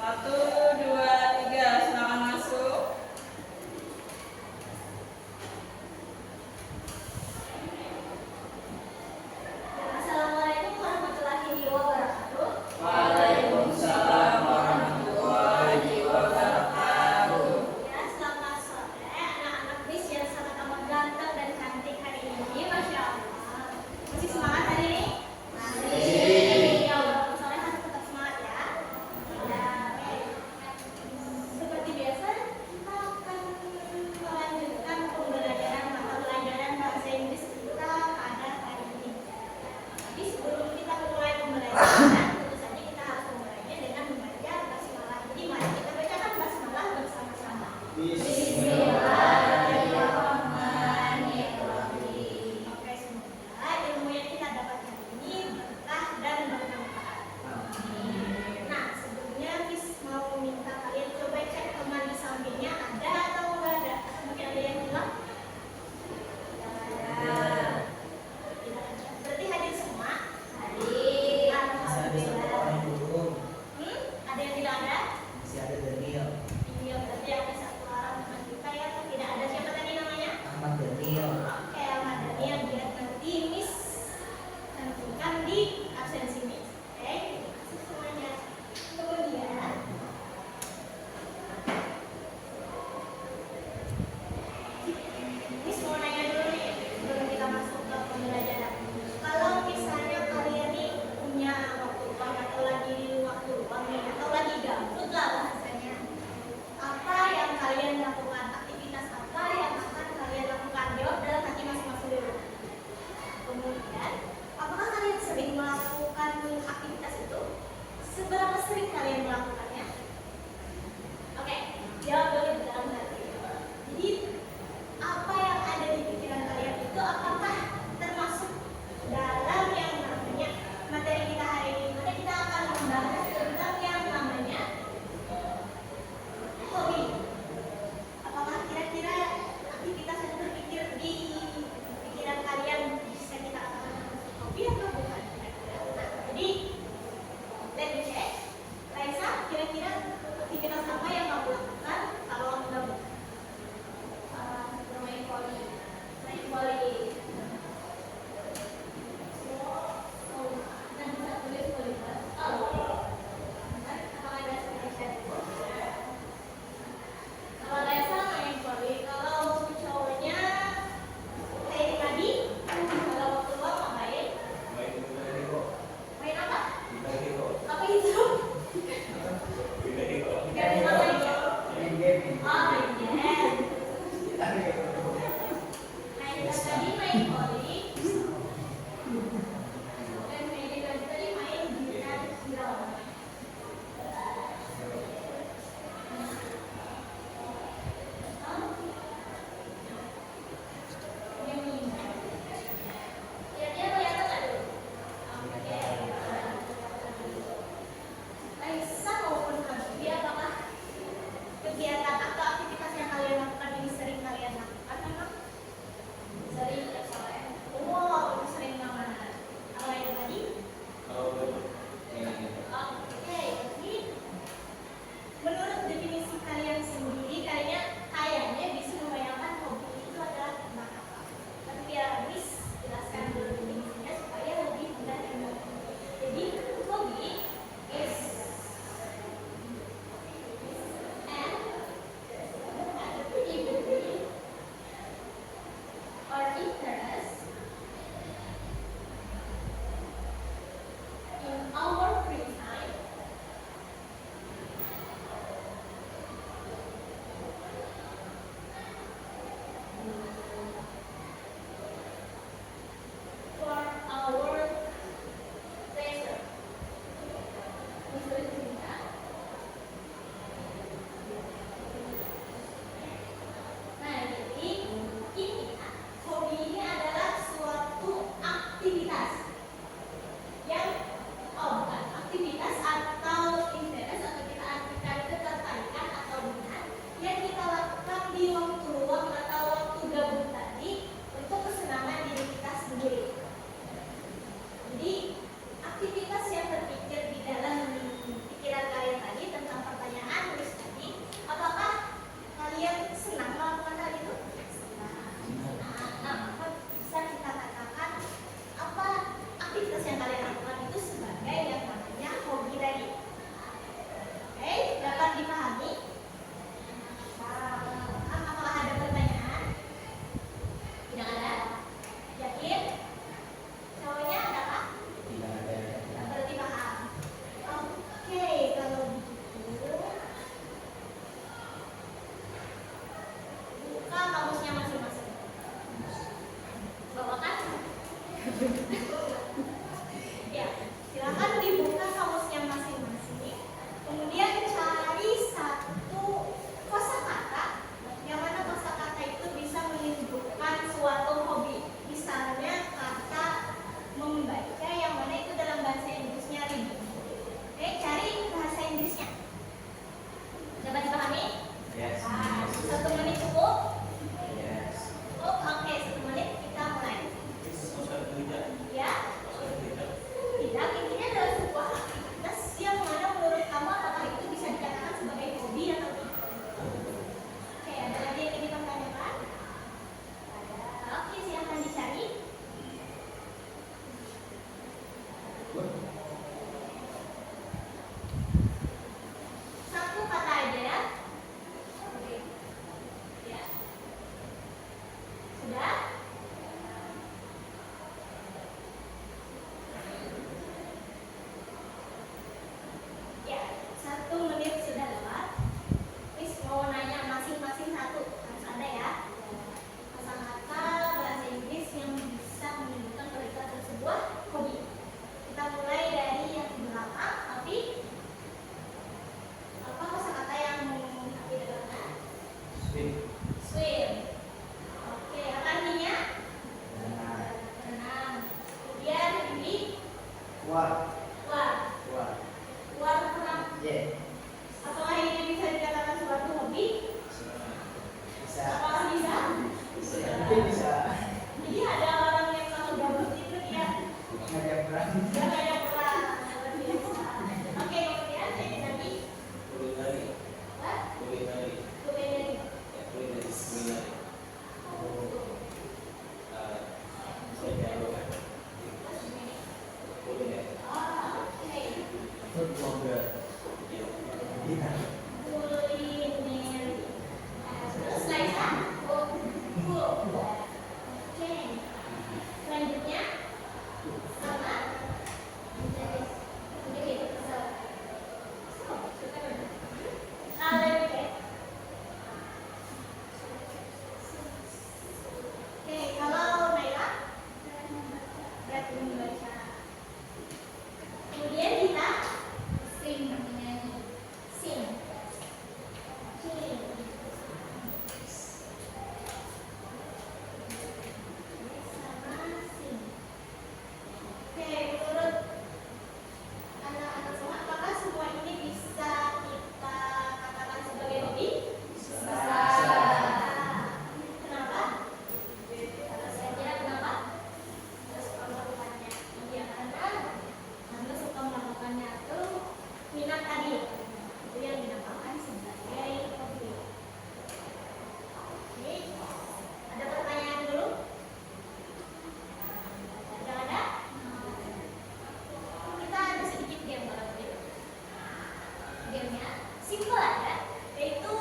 Satu, dua, tiga, silakan masuk. Assalamualaikum warahmatullahi wabarakatuh. Waalaikumsalam warahmatullahi wabarakatuh. Ya, selamat sore anak-anak bis yang sangat amat ganteng dan cantik hari ini, masya Allah. Masih semangat hari ini? Masih. Ya, walaupun sore harus tetap semangat ya. Seperti biasa, kita akan melanjutkan pembelajaran mata pelajaran bahasa Inggris kita pada hari ini. Tapi sebelum kita mulai pembelajaran, tentu saja kita harus memulainya dengan membaca basmalah. Jadi mari kita bacakan basmalah bersama-sama. Bismillahirrahmanirrahim. Oke, semoga ilmu yang kita dapat hari ini berkah dan bermanfaat. Nah, sebelumnya Miss mau minta kalian coba cek teman di sampingnya ada atau enggak ada. Mungkin ada yang hilang? Tidak ada. Tidak ada. Berarti hadir semua? Hadir. Alhamdulillah. Ada yang tidak ada? Masih ada Daniel, Iya, berarti ada satu orang teman kita ya. Tidak ada, siapa tadi namanya? Ahmad Daniel. Oke, Ahmad Daniel, biar nanti Miss tentukan di absensi Miss. Oke, terima kasih semuanya. Kemudian Miss mau nanya dulu nih sebelum kita masuk ke pembelajaran. Kalau misalnya kalian nih punya waktu luang atau lagi waktu luang nih atau lagi gabut lah bahasanya, apa yang kalian lakukan? Aktivitas apa yang akan kalian lakukan? Jawab dalam hati masing-masing dulu. Kemudian, apakah kalian sering melakukan aktivitas itu? Seberapa sering kalian melakukannya? Oke, jawab dulu di dalam hati. Jadi, apa yang ada di pikiran kalian itu apakah termasuk dalam yang namanya materi kita hari ini? Maka kita akan membahas tentang yang namanya hobi. Apakah kira-kira aktivitas yang terpikir di pikiran kalian bisa kita katakan hobi atau bukan? Nah, jadi let me check. Raise J. Apakah ini bisa dikatakan suatu hobi? Bisa. Apakah bisa? Mungkin bisa. Jadi ada orang yang kalau gabut itu dia Ngajak perang. kayak perang. Luar biasa. Oke, kemudian ini tadi apa? Kulineri. Oh, oke. Food blogger. Iya. Kulineri. Terus lainnya? Oke. Selanjutnya sama menjadi Oke, kalau Naila berarti membaca. Kemudian kita sing menyanyi. Sing. Sing. Sama sing. Oke, menurut anak-anak semua, apakah semua ini bisa kita katakan sebagai hobi? Bisa. Kenapa? Karena saja kenapa? Kita suka melakukannya. Iya, karena Anda suka melakukannya itu minat tadi. Itu yang dinamakan sebagai hobi. Oke, ada pertanyaan dulu? Tidak ada? Kita ada sedikit game barangkali. Gamenya simple aja, yaitu